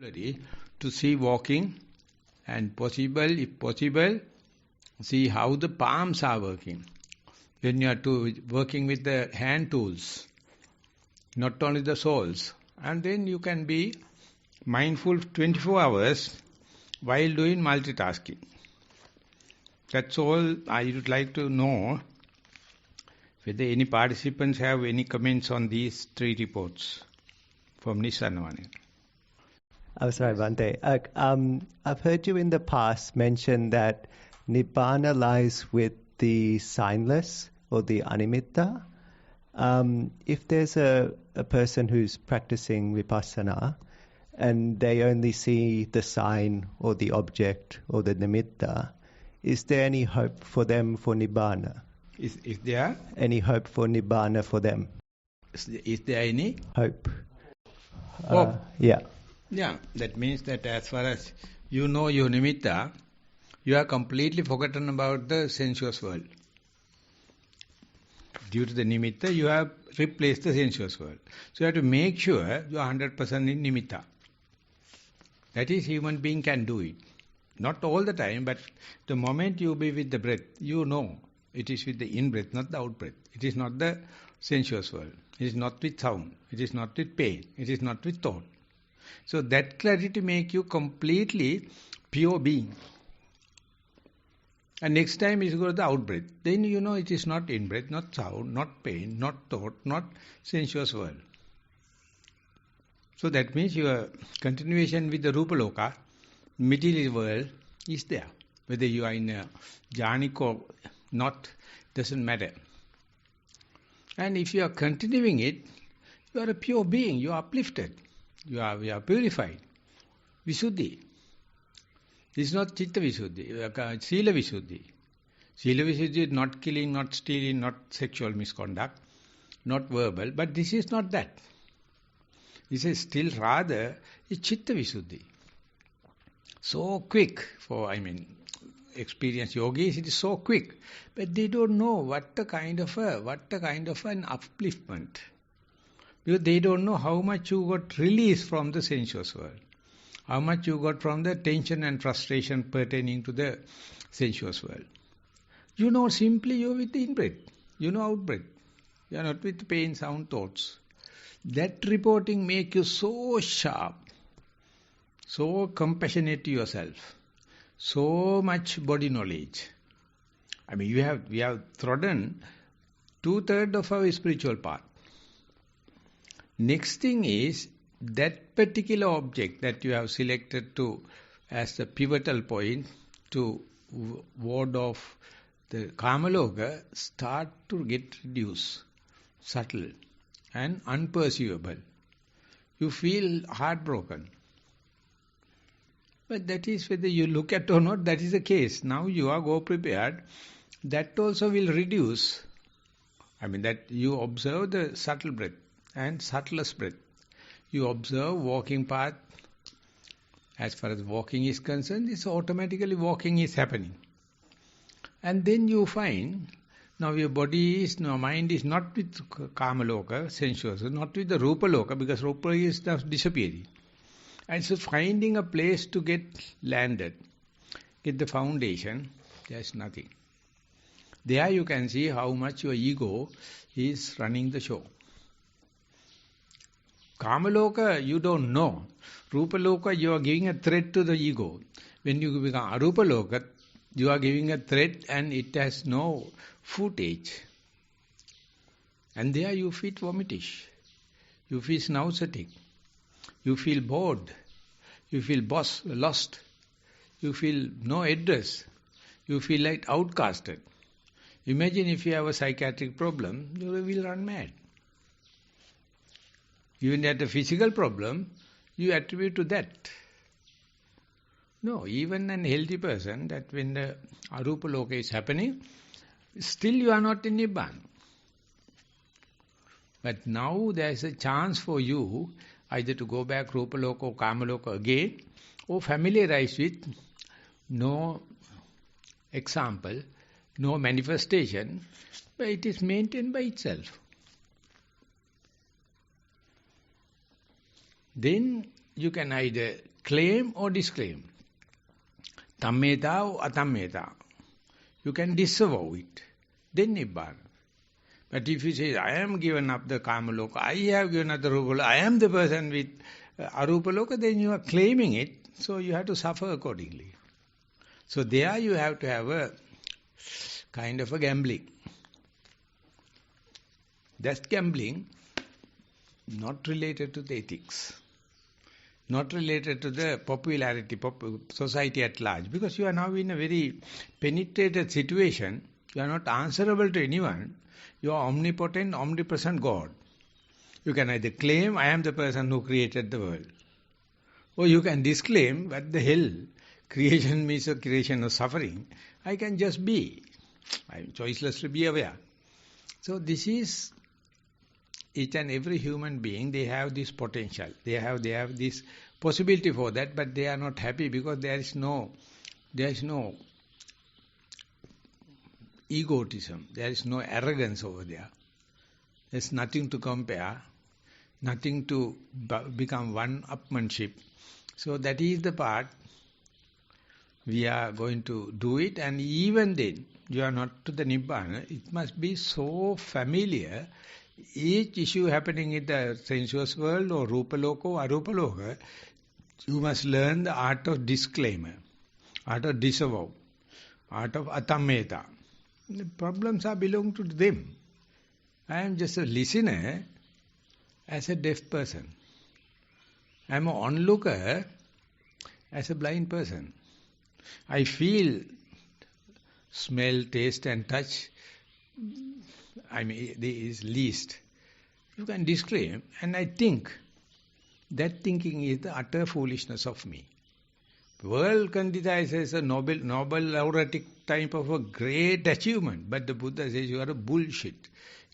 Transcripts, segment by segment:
to see walking and if possible, see how the palms are working. When you are working with the hand tools, not only the soles, and then you can be mindful 24 hours while doing multitasking. That's all I would like to know. Whether any participants have any comments on these 3 reports from Nissarana. Oh, sorry, Bhante. I've heard you in the past mention that Nibbana lies with the signless or the animitta. If there's a person who's practicing vipassana and they only see the sign or the object or the nimitta, is there any hope for them for Nibbana? Is there any hope for Nibbana for them? Is there any hope? Hope? Yeah. Yeah, that means that as far as you know your nimitta, you are completely forgotten about the sensuous world. Due to the nimitta, you have replaced the sensuous world. So you have to make sure you are 100% in nimitta. That is, human being can do it. Not all the time, but the moment you be with the breath, you know it is with the in-breath, not the out-breath. It is not the sensuous world. It is not with sound. It is not with pain. It is not with thought. So that clarity make you completely pure being. And next time you go to the out-breath. Then you know it is not in-breath, not sound, not pain, not thought, not sensuous world. So that means your continuation with the Rupa Loka, material world, is there. Whether you are in a jhanik or not, doesn't matter. And if you are continuing it, you are a pure being, you are uplifted, you are purified. Visuddhi. This is not Chitta Visuddhi, Sila Visuddhi. Sila Visuddhi is not killing, not stealing, not sexual misconduct, not verbal, but this is not that. This is still rather is Chitta Visuddhi. So quick for, experienced yogis, it is so quick, but they don't know what a kind of an upliftment. Because they don't know how much you got released from the sensuous world, how much you got from the tension and frustration pertaining to the sensuous world. You know simply you are with the in-breath, you know out-breath. You are not with pain, sound, thoughts. That reporting make you so sharp, so compassionate to yourself. So much body knowledge. We have trodden 2/3 of our spiritual path. Next thing is that particular object that you have selected to as the pivotal point to ward off the Kamaloka start to get reduced, subtle and unperceivable. You feel heartbroken. But that is whether you look at or not, that is the case. Now you are go prepared. That also will reduce. That you observe the subtle breath and subtlest breath. You observe walking path. As far as walking is concerned, it's automatically walking is happening. And then you find, now your mind is not with Kamaloka, sensuous, not with the Rupa Loka, because Rupa is now disappearing. And so finding a place to get landed, get the foundation, there's nothing. There you can see how much your ego is running the show. Kamaloka, you don't know. Rupa Loka, you are giving a threat to the ego. When you become Arupa Loka, you are giving a threat and it has no footage. And there you feel vomitish. You feel nauseatic. You feel bored. You feel lost. You feel no address. You feel like outcasted. Imagine if you have a psychiatric problem, you will run mad. Even at a physical problem, you attribute to that. No, even an healthy person, that when the Arupa Loka is happening, still you are not in Nibbana. But now there is a chance for you either to go back Rupa Loka or Kama Loka again, or familiarize with no example, no manifestation, but it is maintained by itself. Then you can either claim or disclaim. Dhammeta or atammeta. You can disavow it. Then Nibbana. But if you say, I am given up the Kamaloka, I have given up the Rupaloka, I am the person with Arupaloka, then you are claiming it, so you have to suffer accordingly. So there you have to have a kind of a gambling. That's gambling, not related to the ethics, not related to the popularity, society at large, because you are now in a very penetrated situation. You are not answerable to anyone. You are omnipotent, omnipresent God. You can either claim, I am the person who created the world. Or you can disclaim, what the hell, creation means a creation of suffering. I can just be. I am choiceless to be aware. So this is, each and every human being, they have this potential. They have this possibility for that, but they are not happy because there is no egotism, there is no arrogance over there. There's nothing to compare, nothing to become one-upmanship. So that is the part we are going to do it, and even then, you are not to the Nibbana. It must be so familiar. Each issue happening in the sensuous world or Rupaloka or Arupaloka, you must learn the art of disclaimer, art of disavow, art of atammeta. The problems are belong to them. I am just a listener as a deaf person. I am an onlooker as a blind person. I feel, smell, taste and touch. I mean, there is least. You can disclaim, and I think that thinking is the utter foolishness of me. The world criticizes a Nobel laureatic type of a great achievement, but the Buddha says you are a bullshit.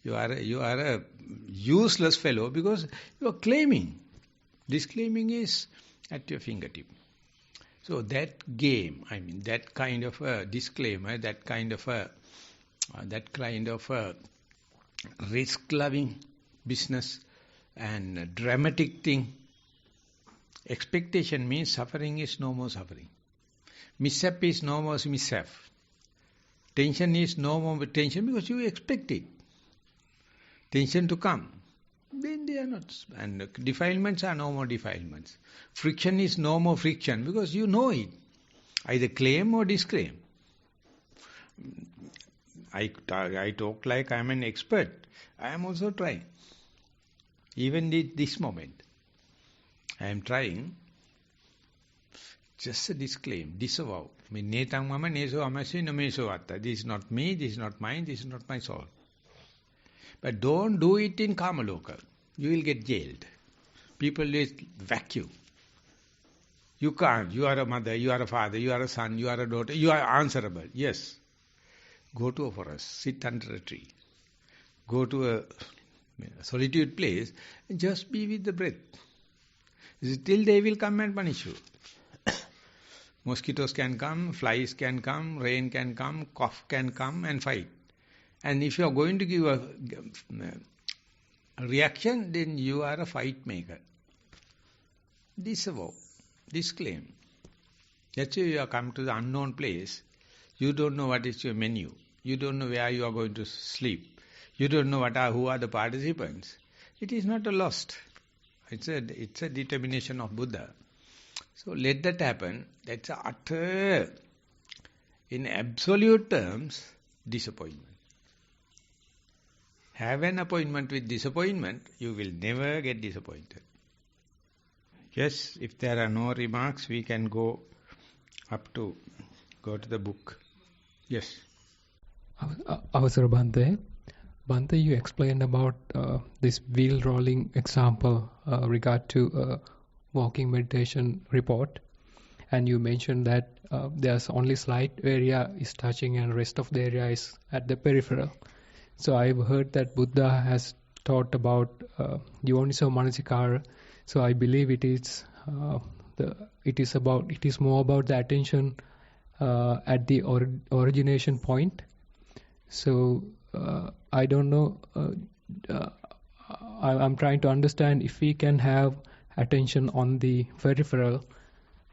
You are a useless fellow because you are claiming. Disclaiming is at your fingertip. So that game, I mean, that kind of a disclaimer, that kind of a risk-loving business and dramatic thing. Expectation means suffering is no more suffering. Mishap is no more mishap. Tension is no more tension because you expect it. Tension to come. Then they are not. And defilements are no more defilements. Friction is no more friction because you know it. Either claim or disclaim. I talk like I am an expert. I am also trying. Even at this moment. I am trying. Just a disclaim, disavow. Netang mama neso amasi no meso atta. This is not me, this is not mine, this is not my soul. But don't do it in Kamaloka. You will get jailed. People will whack you. You can't. You are a mother, you are a father, you are a son, you are a daughter. You are answerable. Yes. Go to a forest, sit under a tree. Go to a solitude place and just be with the breath. Till they will come and punish you. Mosquitoes can come, flies can come, rain can come, cough can come and fight. And if you are going to give a reaction, then you are a fight maker. Disavow, disclaim. That's why you have come to the unknown place. You don't know what is your menu. You don't know where you are going to sleep. You don't know who are the participants. It is not a lost. It's a determination of Buddha. So let that happen. That's a utter, in absolute terms, disappointment. Have an appointment with disappointment, you will never get disappointed. Yes, if there are no remarks, we can go to the book. Yes. Avasara Bhante. Bhante, you explained about this wheel rolling example regard to walking meditation report, and you mentioned that there's only slight area is touching and rest of the area is at the peripheral. So I've heard that Buddha has taught about Yoniso Manasikara. So I believe it is more about the attention at the origination point. So I don't know. I'm trying to understand if we can have attention on the peripheral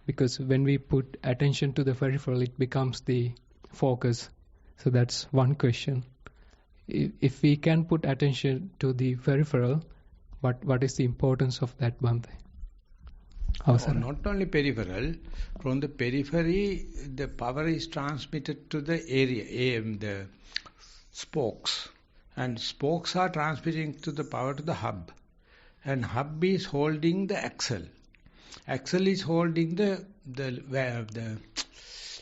Because when we put attention to the peripheral, it becomes the focus. So that's one question. If we can put attention to the peripheral, what is the importance of that, Bhante? Not only peripheral, from the periphery, the power is transmitted to the area, the spokes. And spokes are transmitting to the power to the hub. And hub is holding the axle. Axle is holding the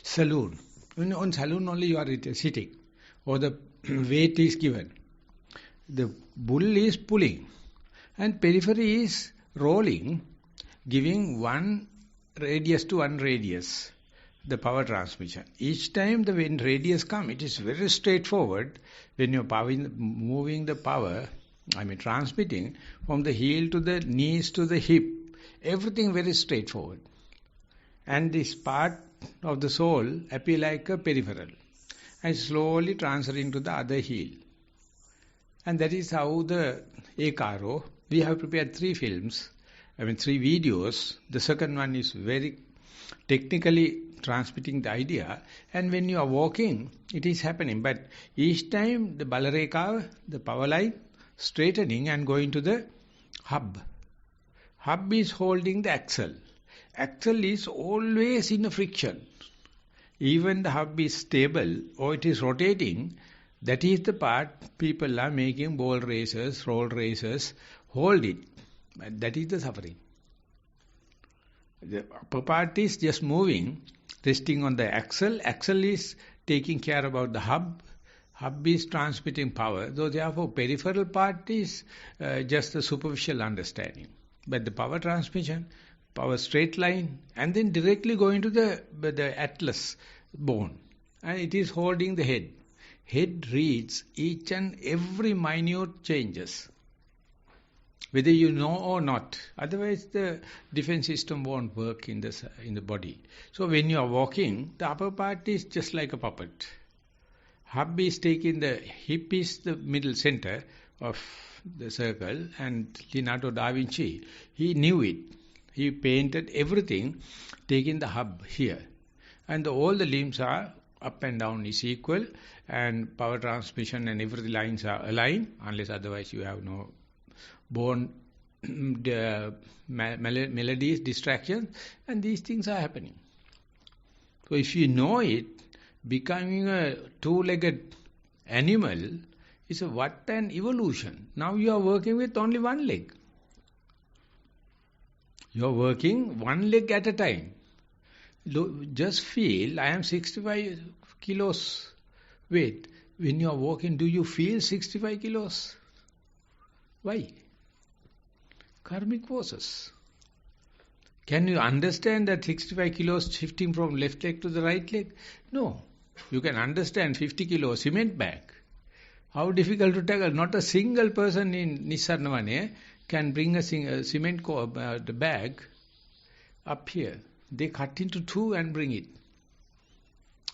saloon. On saloon only you are sitting. Or the weight is given. The bull is pulling. And periphery is rolling, giving one radius to one radius, the power transmission. Each time when radius comes, it is very straightforward. When you are moving the power, transmitting from the heel to the knees to the hip, everything very straightforward. And this part of the soul appear like a peripheral and slowly transferring to the other heel. And that is how the Ekaro, we have prepared 3 films, 3 videos. The second one is very technically transmitting the idea. And when you are walking, it is happening. But each time the Balareka, the power line, straightening and going to the hub. Hub is holding the axle. Axle is always in a friction. Even the hub is stable or it is rotating. That is the part people are making ball races, roll races, hold it. That is the suffering. The upper part is just moving, resting on the axle. Axle is taking care about the hub. Hub is transmitting power. So therefore, peripheral part is just a superficial understanding. But the power transmission, power straight line, and then directly going to the atlas bone. And it is holding the head. Head reads each and every minute changes. Whether you know or not. Otherwise the defense system won't work in the body. So when you are walking, the upper part is just like a puppet. Hub is taking the hip is the middle center of the circle, and Leonardo da Vinci, he knew it. He painted everything, taking the hub here. And all the limbs are up and down is equal, and power transmission and every lines are aligned, unless otherwise you have no bone melodies, distractions, and these things are happening. So if you know it, becoming a 2-legged animal is what an evolution. Now you are working with only one leg. You are working one leg at a time. Just feel, I am 65 kilos weight. When you are walking, do you feel 65 kilos? Why? Karmic forces. Can you understand that 65 kilos shifting from left leg to the right leg? No. You can understand 50 kilos cement bag. How difficult to tackle. Not a single person in Nissarana can bring a cement the bag up here. They cut into 2 and bring it.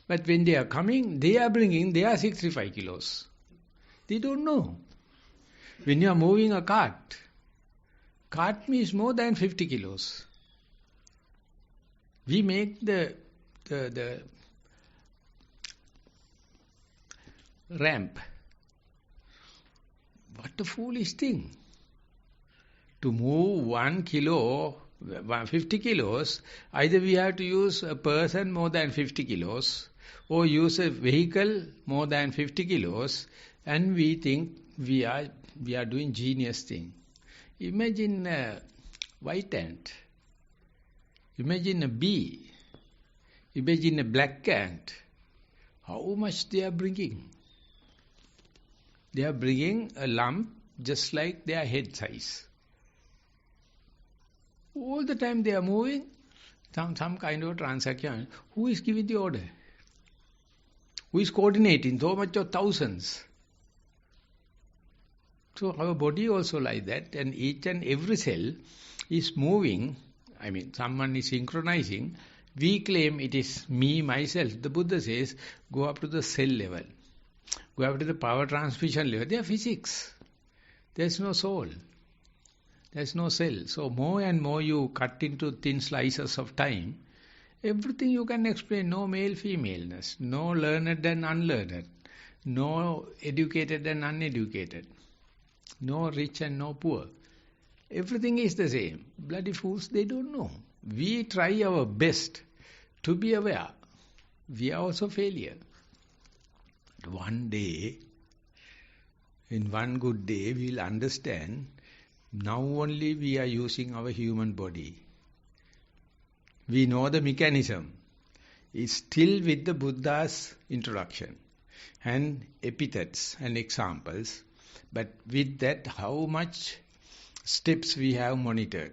But when they are coming, they are bringing their 65 kilos. They don't know. When you are moving a cart means more than 50 kilos. We make the ramp. What a foolish thing. To move 1 kilo, 50 kilos, either we have to use a person more than 50 kilos or use a vehicle more than 50 kilos, and we think we are doing genius thing. Imagine a white ant. Imagine a bee. Imagine a black ant. How much they are bringing? They are bringing a lump just like their head size. All the time they are moving, some kind of transaction. Who is giving the order? Who is coordinating so much of thousands? So our body also like that, and each and every cell is moving. Someone is synchronizing. We claim it is me, myself. The Buddha says, go up to the cell level. Go up to the power transmission level. They are physics. There is no soul. There is no cell. So more and more you cut into thin slices of time, Everything you can explain, no male femaleness, no learned and unlearned, no educated and uneducated, no rich and no poor. Everything is the same. Bloody fools, they don't know. We try our best to be aware. We are also failure. One day, in one good day, we will understand, now only we are using our human body. We know the mechanism. It's still with the Buddha's introduction and epithets and examples. But with that, how much steps we have monitored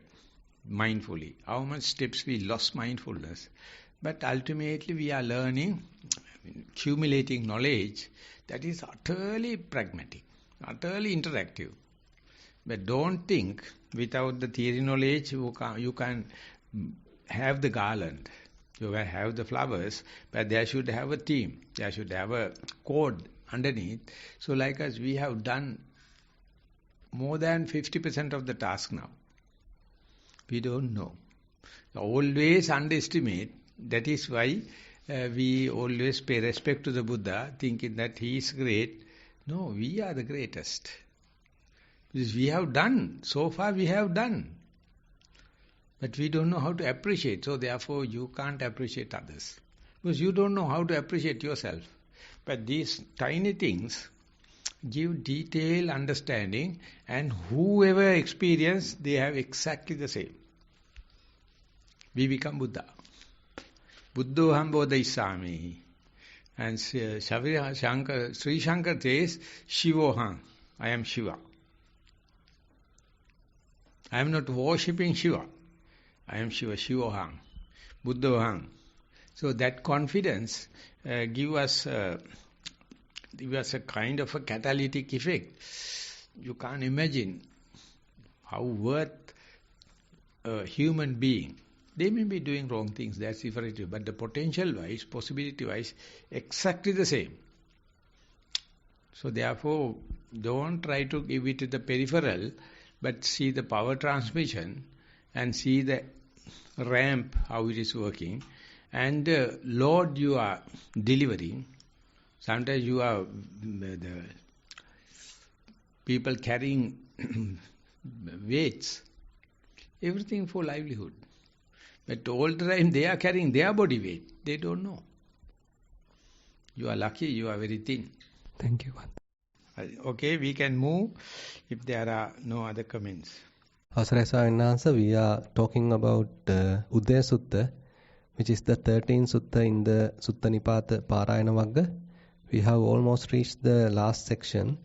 mindfully, how much steps we lost mindfulness. But ultimately we are learning, accumulating knowledge that is utterly pragmatic, utterly interactive. But don't think without the theory knowledge you can have the garland, you can have the flowers, but there should have a theme, there should have a code underneath. So like us, we have done more than 50% of the task now. We don't know. Always underestimate. That is why we always pay respect to the Buddha, thinking that he is great. No, we are the greatest. Because we have done. So far we have done. But we don't know how to appreciate. So therefore you can't appreciate others. Because you don't know how to appreciate yourself. But these tiny things give detailed understanding, and whoever experience, they have exactly the same. We become Buddha. Buddhoham bodhisami. And Sri Shankar says, Shivoham, I am Shiva. I am not worshipping Shiva. I am Shiva, Shivoham, Buddhoham. So that confidence give us a kind of a catalytic effect. You can't imagine how worth a human being. They may be doing wrong things, that's different, but the potential-wise, possibility-wise, exactly the same. So therefore, don't try to give it to the peripheral, but see the power transmission and see the ramp, how it is working, and the load you are delivering. Sometimes you are the people carrying weights, everything for livelihood. But all the time they are carrying their body weight. They don't know. You are lucky, you are very thin. Thank you. Okay, we can move if there are no other comments. Avasarai Swamini Wahanse, we are talking about Udaya Sutta, which is the 13th sutta in the Sutta Nipata Parayana Vagga. We have almost reached the last section.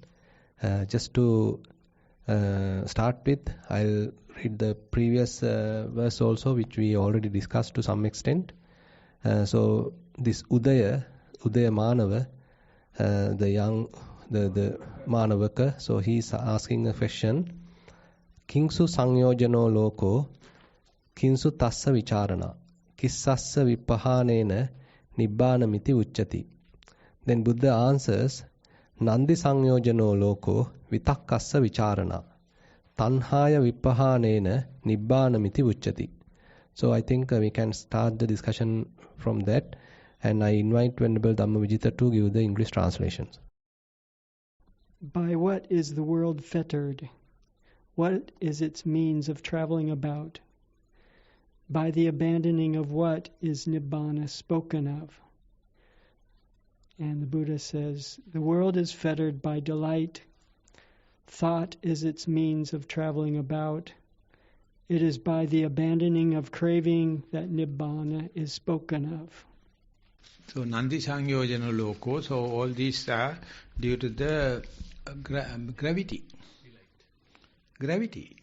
Just to start with, I'll read the previous verse also, which we already discussed to some extent. So this Udaya Manava, the Manavaka, so he's asking a question. Kingsu Sangyojano Loko, Kinsu Tassa Vicharana, Kissassa Vipahanena, Nibbana Miti Uchati. Then Buddha answers, Nandi Sangyojano Loko, Vitakkassa Vicharana, Tanhaya Vipahanena, Nibbana Miti Uchati. So I think we can start the discussion from that, and I invite Venerable Dhammajiva to give the English translations. By what is the world fettered? What is its means of traveling about? By the abandoning of what is Nibbana spoken of? And the Buddha says, the world is fettered by delight. Thought is its means of traveling about. It is by the abandoning of craving that Nibbana is spoken of. So Nandi Sangyojana Loko, so all these are due to the gravity. Gravity.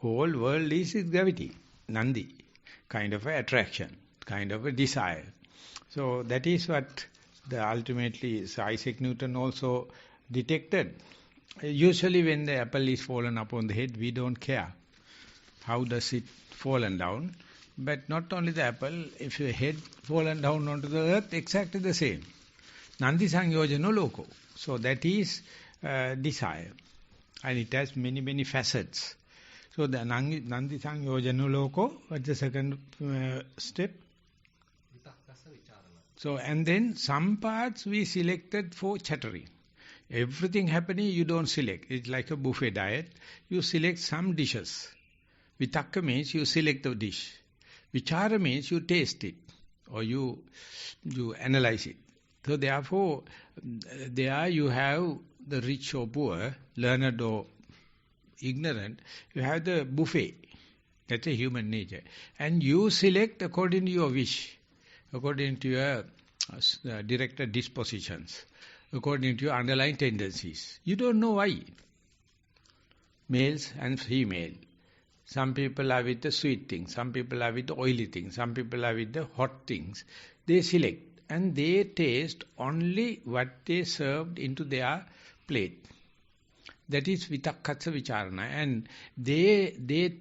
Whole world is gravity. Nandi. Kind of an attraction. Kind of a desire. So that is what ultimately Isaac Newton also detected. Usually when the apple is fallen upon the head, we don't care. How does it fallen down? But not only the apple, if your head fallen down onto the earth, exactly the same. Nandi Sangyojano Loko. So that is desire. And it has many, many facets. So the Nandi Sangyojano Loko, what's the second step? So, and then some parts we selected for chattering. Everything happening, you don't select. It's like a buffet diet. You select some dishes. Vitakka means you select the dish. Vichara means you taste it or you analyze it. So therefore, there you have the rich or poor, learned or ignorant. You have the buffet. That's a human nature. And you select according to your wish, according to your directed dispositions, according to your underlying tendencies. You don't know why. Males and female. Some people are with the sweet things, some people are with the oily things, some people are with the hot things. They select and they taste only what they served into their plate. That is vitakkatsa vicharana. And they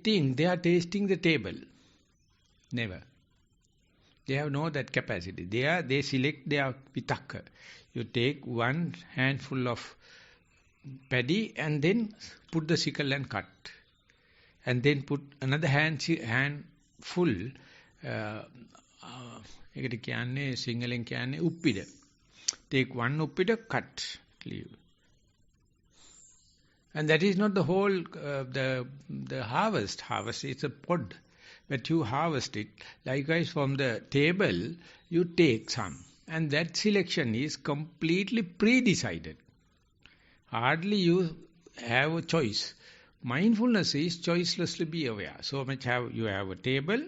think they are tasting the table. Never. They have no that capacity. They select their vitakka. You take one handful of paddy and then put the sickle and cut. And then put another handful, එකට කියන්නේ සිංහලෙන් කියන්නේ උප්පිඩ. Take one uppida, cut, leave. And that is not the whole, the harvest. Harvest is a pod, but you harvest it. Likewise from the table, you take some. And that selection is completely pre-decided. Hardly you have a choice. Mindfulness is choicelessly be aware. So much you have a table,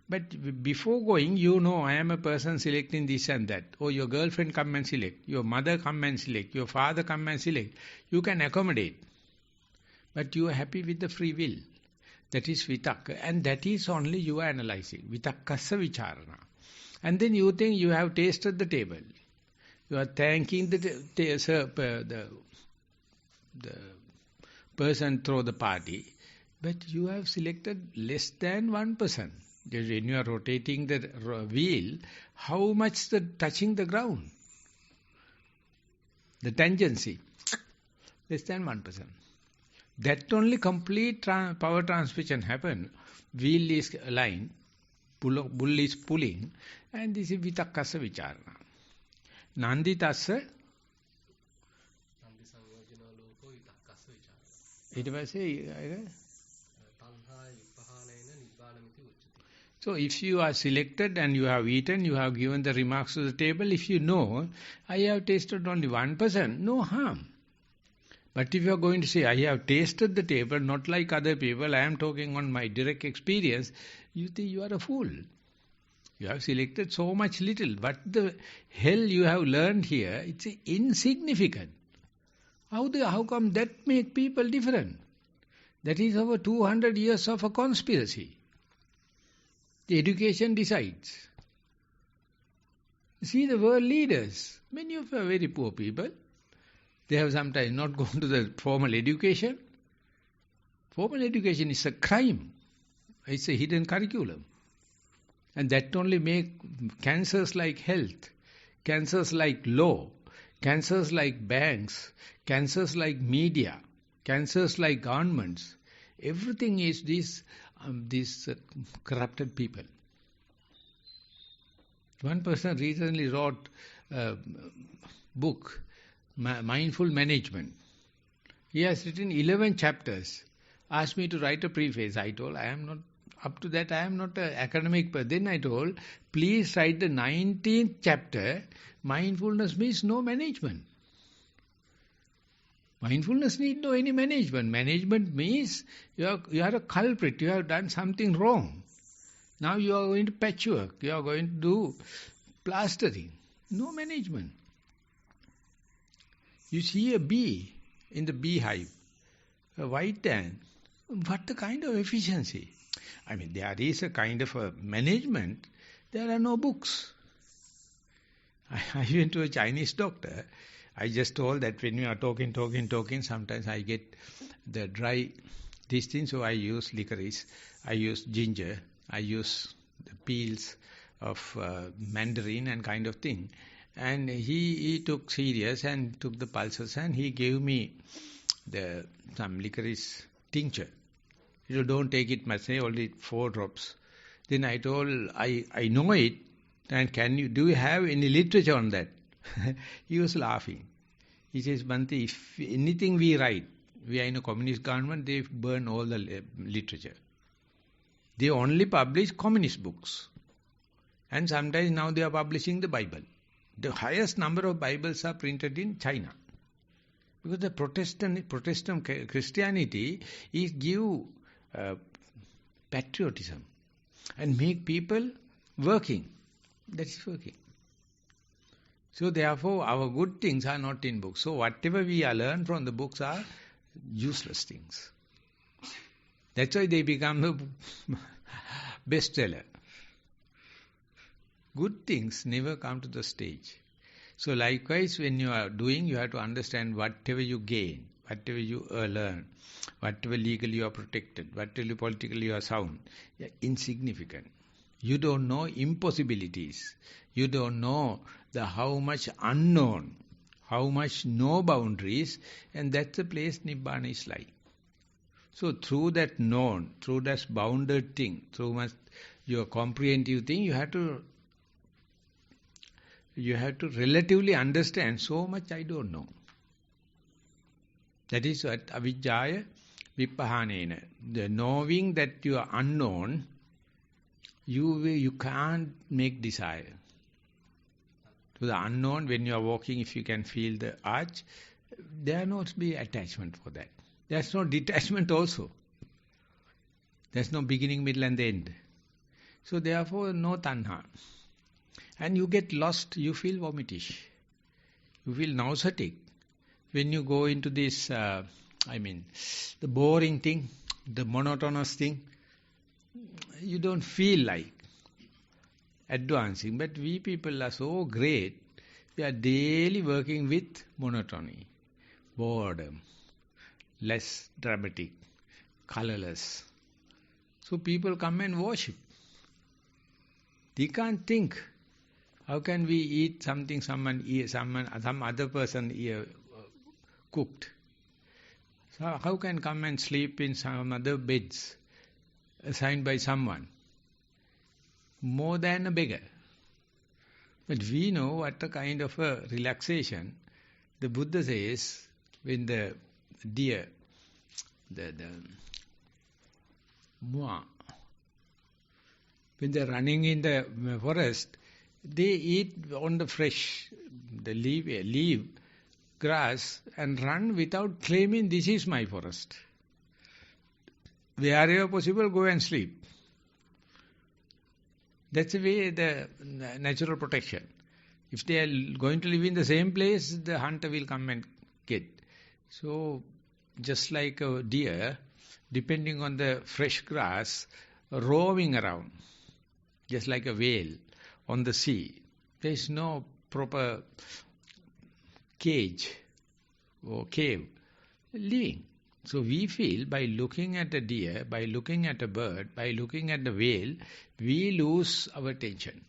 but before going, you know, I am a person selecting this and that. Or your girlfriend come and select, your mother come and select, your father come and select. You can accommodate. But you are happy with the free will. That is vitakka. And that is only you are analyzing. Vitakkassa vicharana. And then you think you have tasted the table. You are thanking the person through the party, but you have selected less than 1%. When you are rotating the wheel, how much touching the ground? The tangency, less than 1%. That only complete power transmission happen. Wheel is aligned, bull is pulling, and this is vitakkassa vicharana. Nanditassa So if you are selected and you have eaten, you have given the remarks to the table, if you know, I have tasted only 1%, no harm. But if you are going to say, I have tasted the table, not like other people, I am talking on my direct experience, you think you are a fool. You have selected so much little. What the hell you have learned here, it's insignificant. How come that make people different? That is over 200 years of a conspiracy. The education decides. See the world leaders, many of them are very poor people. They have sometimes not gone to the formal education. Formal education is a crime. It's a hidden curriculum. And that only make cancers like health, cancers like law, cancers like banks, cancers like media, cancers like governments. Everything is these corrupted people. One person recently wrote a book, Mindful Management. He has written 11 chapters. Asked me to write a preface. I told, I am not up to that. I am not an academic. But then I told, please write the 19th chapter. Mindfulness means no management. Mindfulness need no any management. Management means you are a culprit. You have done something wrong. Now you are going to patchwork. You are going to do plastering. No management. You see a bee in the beehive, a white ant. What a kind of efficiency. I mean, there is a kind of a management. There are no books. I went to a Chinese doctor. I just told that when we are talking, sometimes I get the dry this thing, so I use licorice, I use ginger, I use the peels of mandarin and kind of thing. And he took serious and took the pulses and he gave me some licorice tincture. You don't take it much, only 4 drops. Then I told, I know it, And do you have any literature on that? He was laughing. He says, Bhante, if anything we write, we are in a communist government, they burn all the literature. They only publish communist books. And sometimes now they are publishing the Bible. The highest number of Bibles are printed in China. Because the Protestant Christianity is give patriotism and make people working. That is working. So therefore our good things are not in books. So whatever we are learned from the books are useless things. That's why they become the bestseller. Good things never come to the stage. So likewise, when you are doing, you have to understand whatever you gain, whatever you learn, whatever legally you are protected, whatever politically you are sound, you are insignificant. You don't know impossibilities. You don't know how much unknown, how much no boundaries, and that's the place Nibbana is like. So through that known, through that bounded thing, through your comprehensive thing, you have to relatively understand so much I don't know. That is what avijjaya vippahanena. The knowing that you are unknown, you can't make desire. To the unknown, when you are walking, if you can feel the arch, there not be attachment for that. There's no detachment also. There's no beginning, middle and the end. So therefore no tanha. And you get lost, you feel vomitish. You feel nauseatic. When you go into this, the boring thing, the monotonous thing, you don't feel like advancing. But we people are so great, we are daily working with monotony, boredom, less dramatic, colorless. So people come and worship. They can't think. How can we eat something some other person cooked? So how can come and sleep in some other beds assigned by someone? More than a beggar. But we know what a kind of a relaxation. The Buddha says, when the deer, the Maha, when they're running in the forest, they eat on the fresh, the leaf, grass, and run without claiming this is my forest. Wherever possible, go and sleep. That's the way the natural protection. If they are going to live in the same place, the hunter will come and get. So, just like a deer, depending on the fresh grass, roaming around, just like a whale on the sea. There is no proper cage or cave living. So we feel by looking at a deer, by looking at a bird, by looking at the whale, we lose our attention.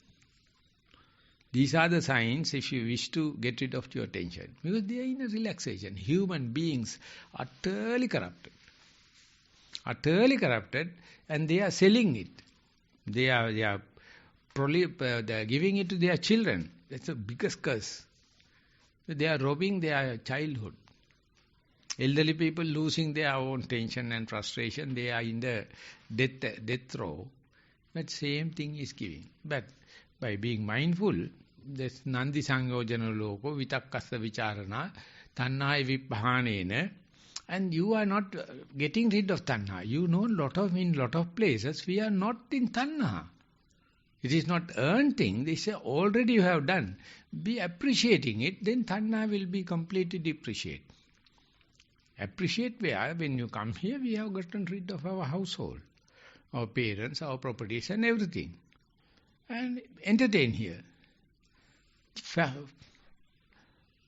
These are the signs if you wish to get rid of your attention. Because they are in a relaxation. Human beings are utterly corrupted. Utterly corrupted, and they are selling it. They are giving it to their children. That's the biggest curse. They are robbing their childhood. Elderly people losing their own tension and frustration, they are in the death row. But same thing is giving. But by being mindful, this nandi sangyojana loko, vitakkassa vicharana, tannhaya vippahanena, and you are not getting rid of tanha. You know in lot of places, we are not in tanha. It is not earned thing. They say already you have done. Be appreciating it, then tanha will be completely depreciated. Appreciate where, when you come here, we have gotten rid of our household, our parents, our properties and everything. And entertain here.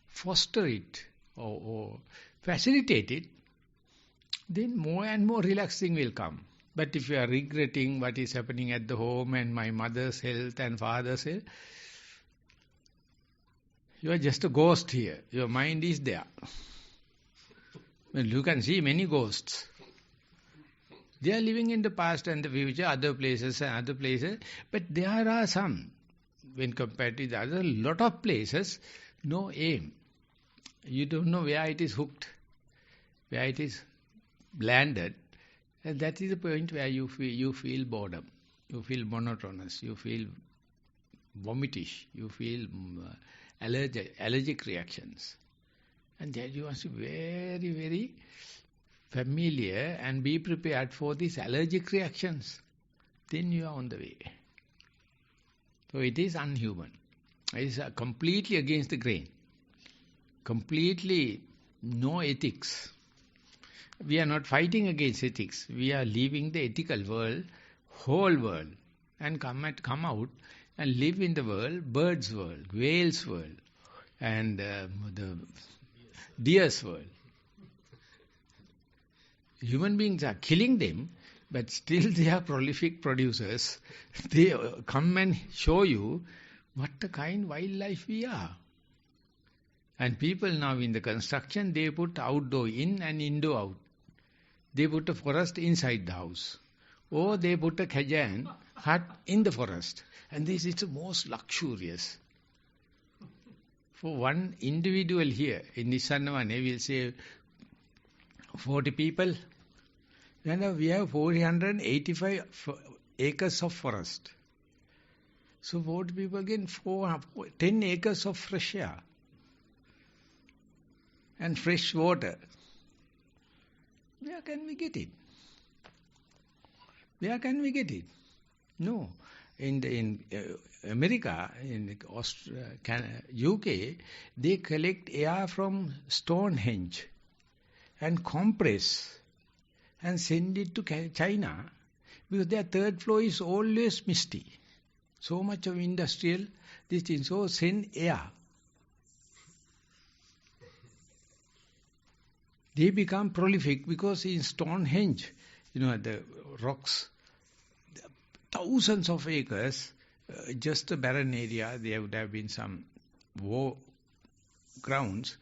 Foster it or facilitate it, then more and more relaxing will come. But if you are regretting what is happening at the home and my mother's health and father's health, you are just a ghost here. Your mind is there. Well, you can see many ghosts. They are living in the past and the future, other places, but there are some when compared to the other lot of places, no aim. You don't know where it is hooked, where it is landed. And that is the point where you feel boredom, you feel monotonous, you feel vomitish, you feel allergic reactions. And then you must be very, very familiar and be prepared for these allergic reactions. Then you are on the way. So it is unhuman. It is completely against the grain. Completely no ethics. We are not fighting against ethics. We are leaving the ethical world, whole world, and come out and live in the world, birds' world, whales' world, and the deer's world. Human beings are killing them, but still they are prolific producers. They come and show you what a kind wildlife we are. And people now in the construction, they put outdoor in and indoor out. They put a forest inside the house. Or they put a kajan hut in the forest. And this is the most luxurious. For one individual here in Nissarana, we'll say 40 people. And we have 485 acres of forest. So 40 people get 10 acres of fresh air and fresh water. Where can we get it? Where can we get it? No. In America, in UK, they collect air from Stonehenge and compress and send it to China because their third floor is always misty. So much of industrial, this thing. So send air. They become prolific because in Stonehenge, the rocks, thousands of acres, just a barren area, there would have been some war grounds,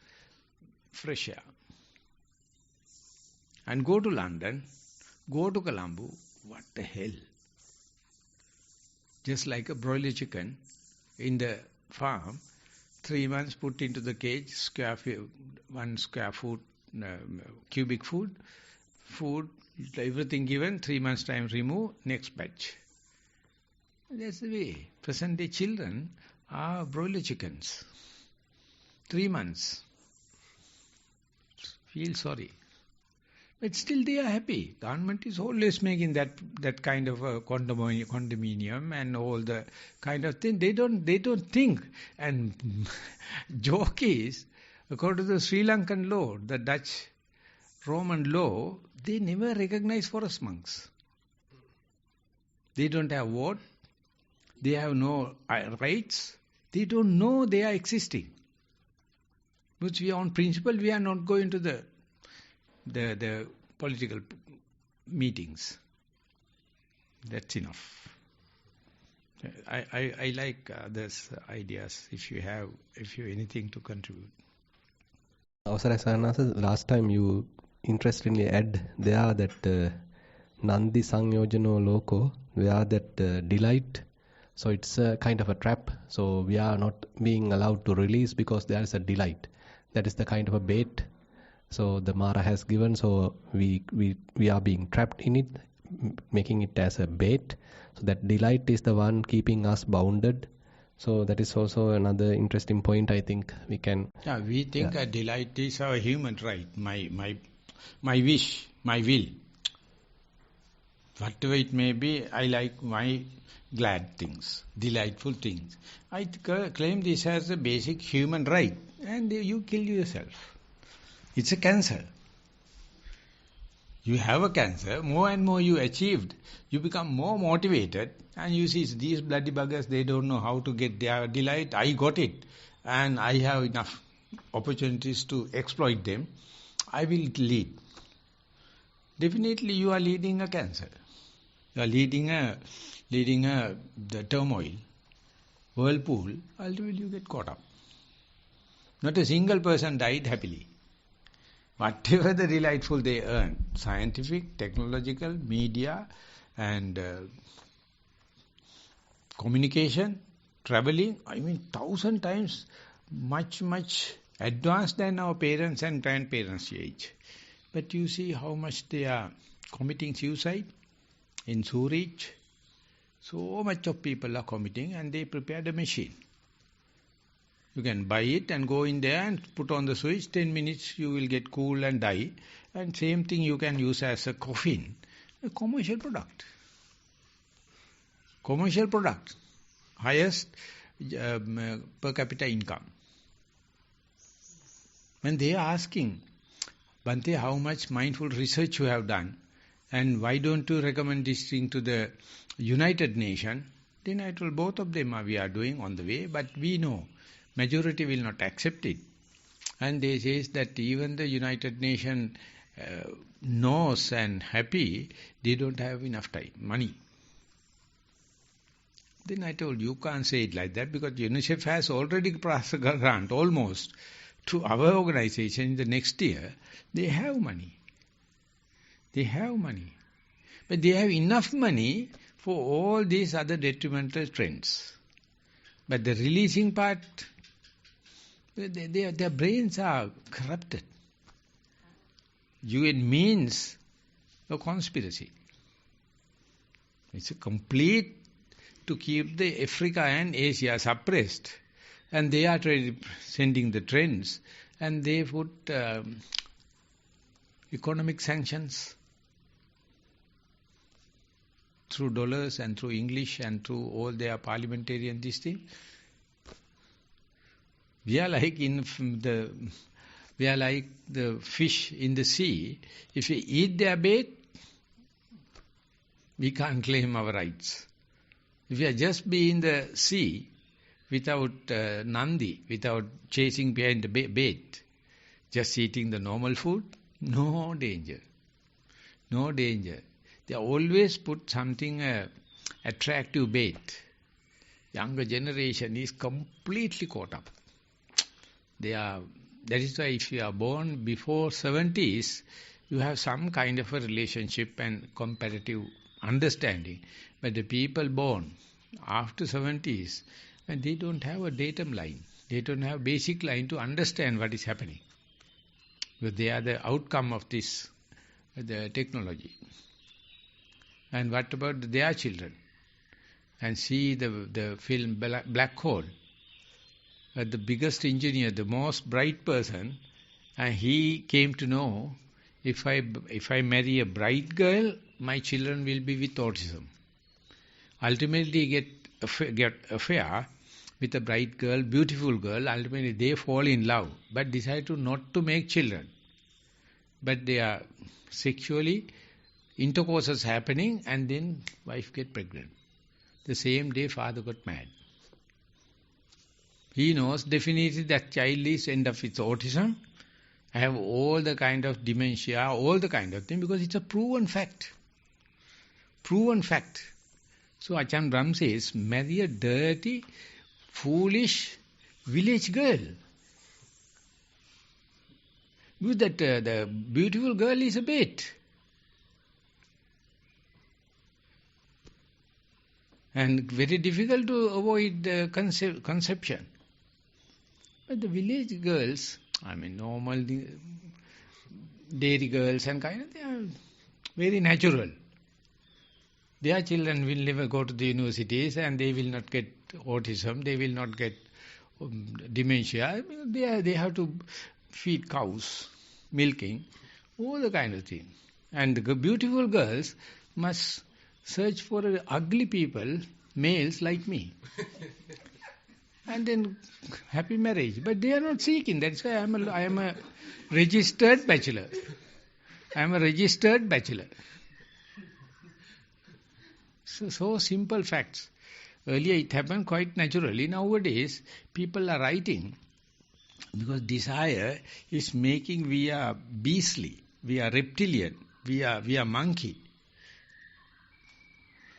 fresh air. And go to London, go to Colombo, what the hell? Just like a broiler chicken in the farm, 3 months put into the cage, 1 square foot, cubic food, everything given, 3 months time remove, next batch. That's the way. Present day children are broiler chickens. 3 months. Feel sorry. But still they are happy. Government is always making that kind of a condominium and all the kind of thing. They don't think. And joke is, according to the Sri Lankan law, the Dutch Roman law, they never recognize forest monks. They don't have vote. They have no rights. They don't know they are existing. Which we are on principle, we are not going to the political meetings. That's enough. I like others' ideas if you have anything to contribute. අවසරයි සාරනාථ, last time you interestingly add there that Nandi Sangyojano Loko, where that delight, so it's a kind of a trap, so we are not being allowed to release because there is a delight. That is the kind of a bait, so the Mara has given, so we are being trapped in it, making it as a bait. So that delight is the one keeping us bounded. So that is also another interesting point, I think we can... Yeah, we think a delight is our human right, my wish, my will. Whatever it may be, I like my glad things, delightful things. I claim this as a basic human right, and you kill yourself. It's a cancer. You have a cancer, more and more you achieved, you become more motivated, and you see these bloody buggers, they don't know how to get their delight. I got it, and I have enough opportunities to exploit them. I will lead. Definitely you are leading a cancer. You are leading the turmoil, whirlpool. Ultimately you get caught up. Not a single person died happily. Whatever the delightful they earn, scientific, technological, media, and communication, traveling, 1,000 times much advanced than our parents and grandparents' age. But you see how much they are committing suicide in Zurich. So much of people are committing, and they prepared a machine. You can buy it and go in there and put on the switch, 10 minutes you will get cool and die. And same thing you can use as a coffin, a commercial product. Commercial product, highest per capita income. When they are asking, Bhante, how much mindful research you have done, and why don't you recommend this thing to the United Nations? Then I told both of them we are doing on the way, but we know majority will not accept it. And they say that even the United Nations knows and happy, they don't have enough time, money. Then I told, you can't say it like that, because UNICEF has already passed a grant almost to our organization in the next year. They have money. They have money. But they have enough money for all these other detrimental trends. But the releasing part, their brains are corrupted. UN means a conspiracy. It's a complete to keep the Africa and Asia suppressed. And they are sending the trends, and they put economic sanctions through dollars and through English and through all their parliamentarian this thing. We are like the fish in the sea. If we eat their bait, we can't claim our rights. If we are just be in the sea without nandi, without chasing behind the bait, just eating the normal food, no danger. No danger. They always put something attractive bait. Younger generation is completely caught up. That is why if you are born before 70s, you have some kind of a relationship and comparative understanding. But the people born after 70s, and they don't have a datum line. They don't have basic line to understand what is happening. But they are the outcome of this, the technology. And what about their children? And see the film Black Hole. The biggest engineer, the most bright person, and he came to know, if I marry a bright girl, my children will be with autism. Ultimately get affair with a bright girl, beautiful girl. Ultimately they fall in love, but decide not to make children. But they are sexually, intercourse is happening, and then wife get pregnant. The same day father got mad. He knows definitely that child is end up with autism, have all the kind of dementia, all the kind of thing, because it's a proven fact. Proven fact. So Ajahn Brahm says, marry a dirty, foolish village girl. Because that the beautiful girl is a bait. And very difficult to avoid conception. But the village girls, normal dairy girls and kind of, they are very natural. Their children will never go to the universities, and they will not get autism, they will not get dementia. They have to feed cows, milking, all the kind of thing. And the beautiful girls must search for ugly people, males like me. And then happy marriage. But they are not seeking. That's why I am a registered bachelor. I am a registered bachelor. So simple facts. Earlier it happened quite naturally. Nowadays people are writing because desire is making we are beastly, we are reptilian, we are monkey.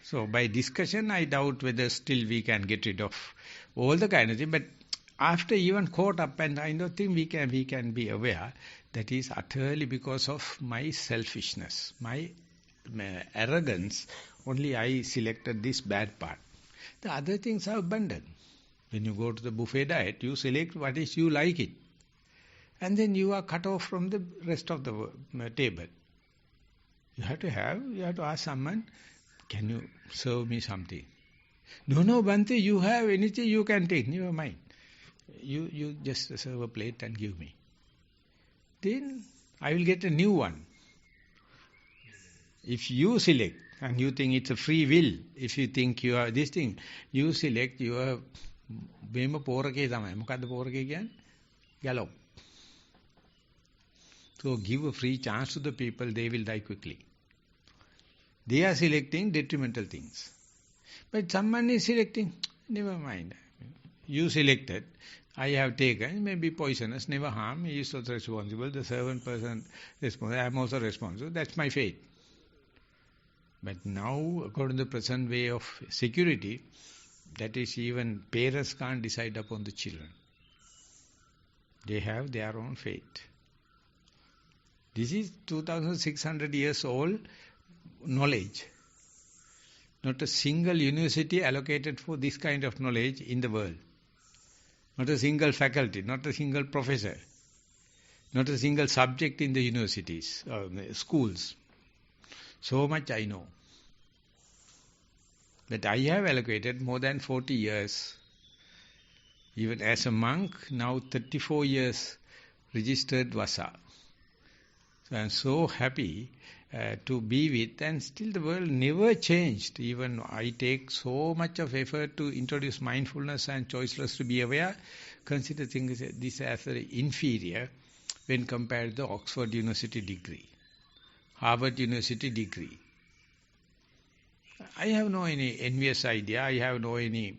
So by discussion I doubt whether still we can get rid of all the kind of thing. But after even caught up, and I don't think we can be aware that is utterly because of my selfishness, my arrogance. Only I selected this bad part. The other things are abundant. When you go to the buffet diet, you select what is you like it. And then you are cut off from the rest of the table. You have to ask someone, can you serve me something? No, Bhante, you have anything you can take, never mind. You just serve a plate and give me. Then I will get a new one. If you select, and you think it's a free will, if you think you are this thing, you select your bema porake tamai. Mokadda porake kiyanne? Gallop. So give a free chance to the people, they will die quickly. They are selecting detrimental things. But someone is selecting, never mind. You selected, I have taken, maybe poisonous, never harm, he is also responsible, the servant person responsible, I am also responsible, that's my fate. But now, according to the present way of security, that is even parents can't decide upon the children. They have their own fate. This is 2600 years old knowledge. Not a single university allocated for this kind of knowledge in the world. Not a single faculty, not a single professor, not a single subject in the universities, schools. So much I know. But I have allocated more than 40 years. Even as a monk, now 34 years registered Vasa. So I am so happy to be with, and still the world never changed. Even I take so much of effort to introduce mindfulness and choiceless to be aware, consider this as very inferior when compared to the Oxford University degree, Harvard University degree. I have no any envious idea, I have no any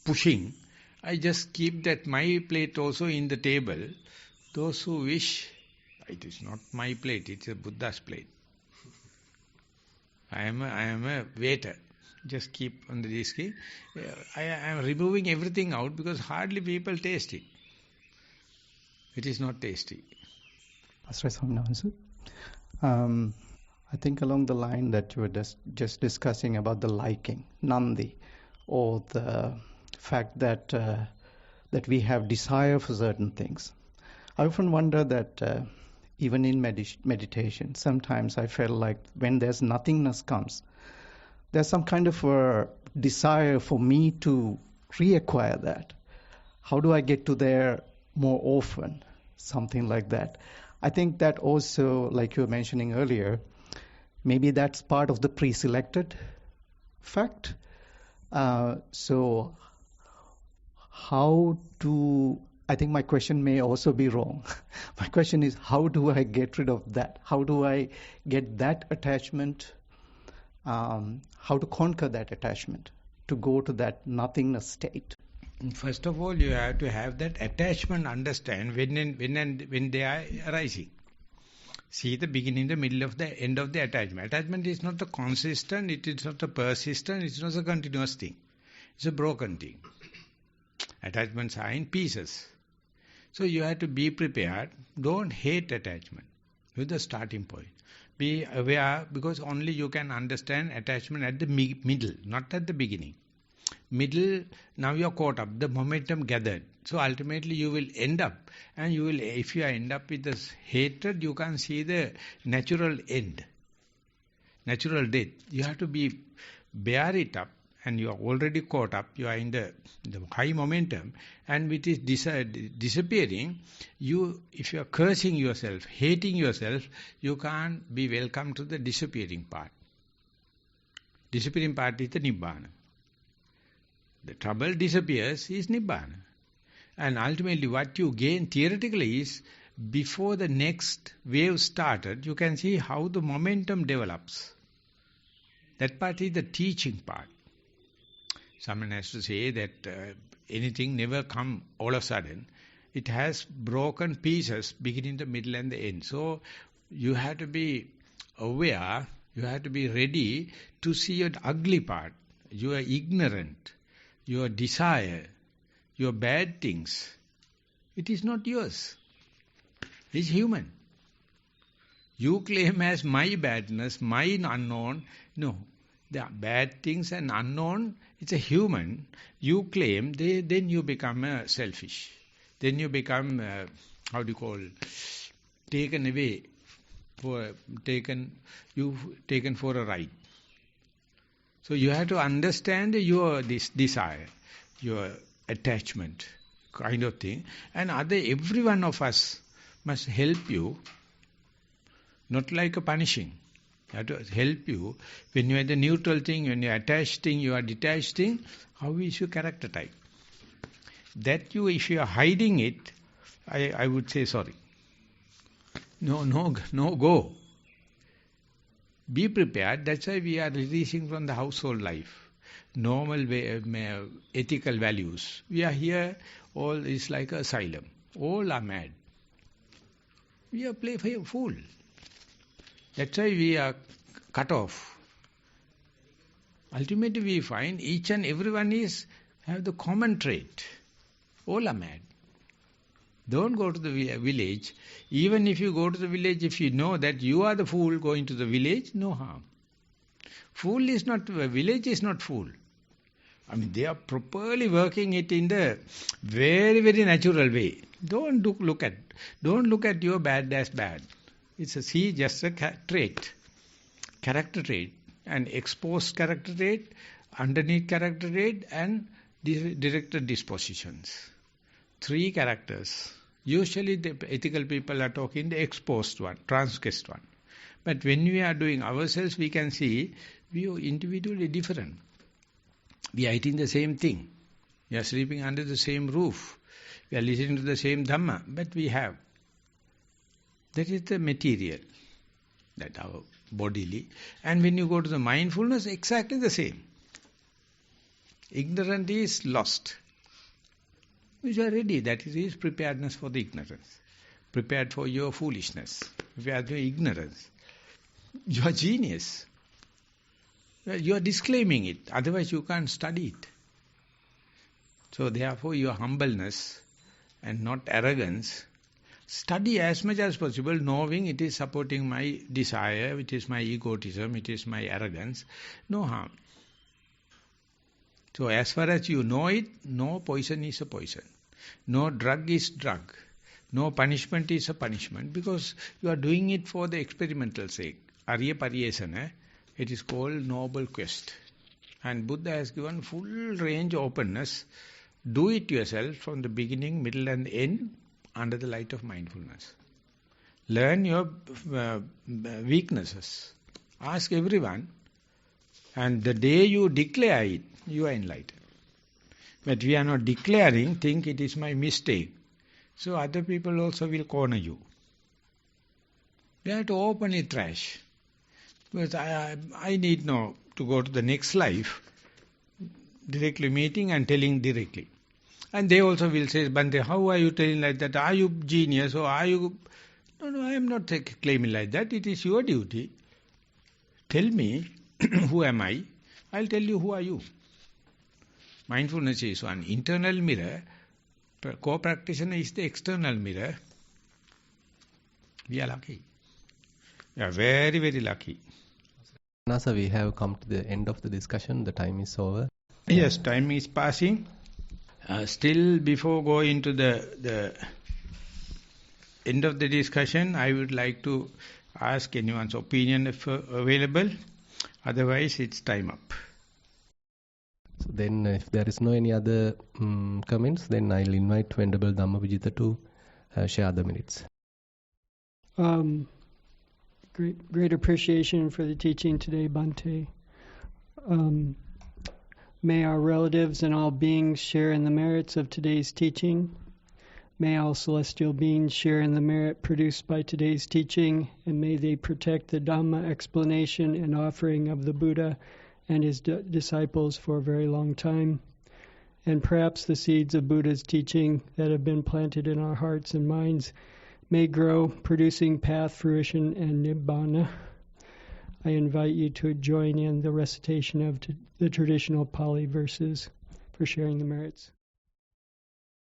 pushing. I just keep that my plate also in the table. Those who wish, it is not my plate, it is a Buddha's plate. I am a waiter. Just keep on the disk. I am removing everything out because hardly people taste it. It is not tasty. I think along the line that you were just discussing about the liking, nandi, or the fact that that we have desire for certain things. I often wonder that even in meditation, sometimes I feel like when there's nothingness comes, there's some kind of a desire for me to reacquire that. How do I get to there more often? Something like that. I think that also, like you were mentioning earlier, maybe that's part of the pre-selected fact. So how to, I think my question may also be wrong. My question is, how do I get rid of that? How do I get that attachment? How to conquer that attachment, to go to that nothingness state? First of all, you have to have that attachment, understand when they are arising. See the beginning, the middle of the end of the attachment. Attachment is not a consistent, it is not a persistent, it is not a continuous thing. It's a broken thing. Attachments are in pieces. So you have to be prepared. Don't hate attachment. With the starting point. Be aware, because only you can understand attachment at the middle, not at the beginning. Middle, now you are caught up, the momentum gathered. So ultimately you will end up, and you will, if you end up with this hatred, you can see the natural end, natural death. You have to bear it up, and you are already caught up, you are in the high momentum, and with it disappearing, if you are cursing yourself, hating yourself, you can't be welcome to the disappearing part. Disappearing part is the Nibbana. The trouble disappears is Nibbana. And ultimately what you gain theoretically is, before the next wave started, you can see how the momentum develops. That part is the teaching part. Someone has to say that anything never come all of a sudden. It has broken pieces, beginning, the middle and the end. So you have to be aware, you have to be ready to see your ugly part, your ignorant, your desire, your bad things. It is not yours. It is human. You claim as my badness, my unknown. No. the bad things and unknown, it's a human, you claim, then you become selfish. Then you become, taken away, taken for a ride. So you have to understand your desire, your attachment kind of thing. And every one of us must help you, not like a punishing. You have to help you when you are the neutral thing, when you are attached thing, you are detached thing, how is your character type? That if you are hiding it, I would say sorry. No, go. Be prepared. That's why we are releasing from the household life. Normal way, ethical values. We are here, all is like asylum. All are mad. We are play fool. That's why we are cut off. Ultimately we find each and everyone have the common trait. All are mad. Don't go to the village. Even if you go to the village, if you know that you are the fool going to the village, no harm. Village is not fool. I mean, they are properly working it in the very, very natural way. Don't look at your bad as bad. It's just a trait, character trait, and exposed character trait, underneath character trait, and directed dispositions. 3 characters. Usually the ethical people are talking the exposed one, transgressed one. But when we are doing ourselves, we can see we are individually different. We are eating the same thing. We are sleeping under the same roof. We are listening to the same Dhamma. But we have. That is the material. That our bodily. And when you go to the mindfulness, exactly the same. Ignorant is lost. You are ready. That is preparedness for the ignorance. Prepared for your foolishness. Prepared for your ignorance. You are genius. You are disclaiming it. Otherwise you can't study it. So therefore your humbleness and not arrogance. Study as much as possible, knowing it is supporting my desire, it is my egotism, it is my arrogance. No harm. So as far as you know it, no poison is a poison. No drug is drug. No punishment is a punishment, because you are doing it for the experimental sake. Arya Pariyesana, it is called noble quest. And Buddha has given full range openness. Do it yourself from the beginning, middle and end under the light of mindfulness. Learn your weaknesses. Ask everyone. And the day you declare it, you are enlightened. But we are not declaring, think it is my mistake. So other people also will corner you. We have to openly trash. Because I need now to go to the next life, directly meeting and telling directly. And they also will say, Bante, how are you telling like that? Are you genius or are you... No, I am not claiming like that. It is your duty. Tell me, who am I? I'll tell you who are you. Mindfulness is one internal mirror. Co-practitioner is the external mirror. We are lucky. We are very, very lucky. Nasa, we have come to the end of the discussion. The time is over. Yes, time is passing. Still, before going to the end of the discussion, I would like to ask anyone's opinion if available. Otherwise, it's time up. So then, if there is no any other comments, then I'll invite Venerable Dhammajiva to share the minutes. Great appreciation for the teaching today, Bhante. May our relatives and all beings share in the merits of today's teaching. May all celestial beings share in the merit produced by today's teaching, and may they protect the Dhamma explanation and offering of the Buddha and his disciples for a very long time. And perhaps the seeds of Buddha's teaching that have been planted in our hearts and minds may grow, producing path, fruition, and nibbana. I invite you to join in the recitation of the traditional Pali verses for sharing the merits.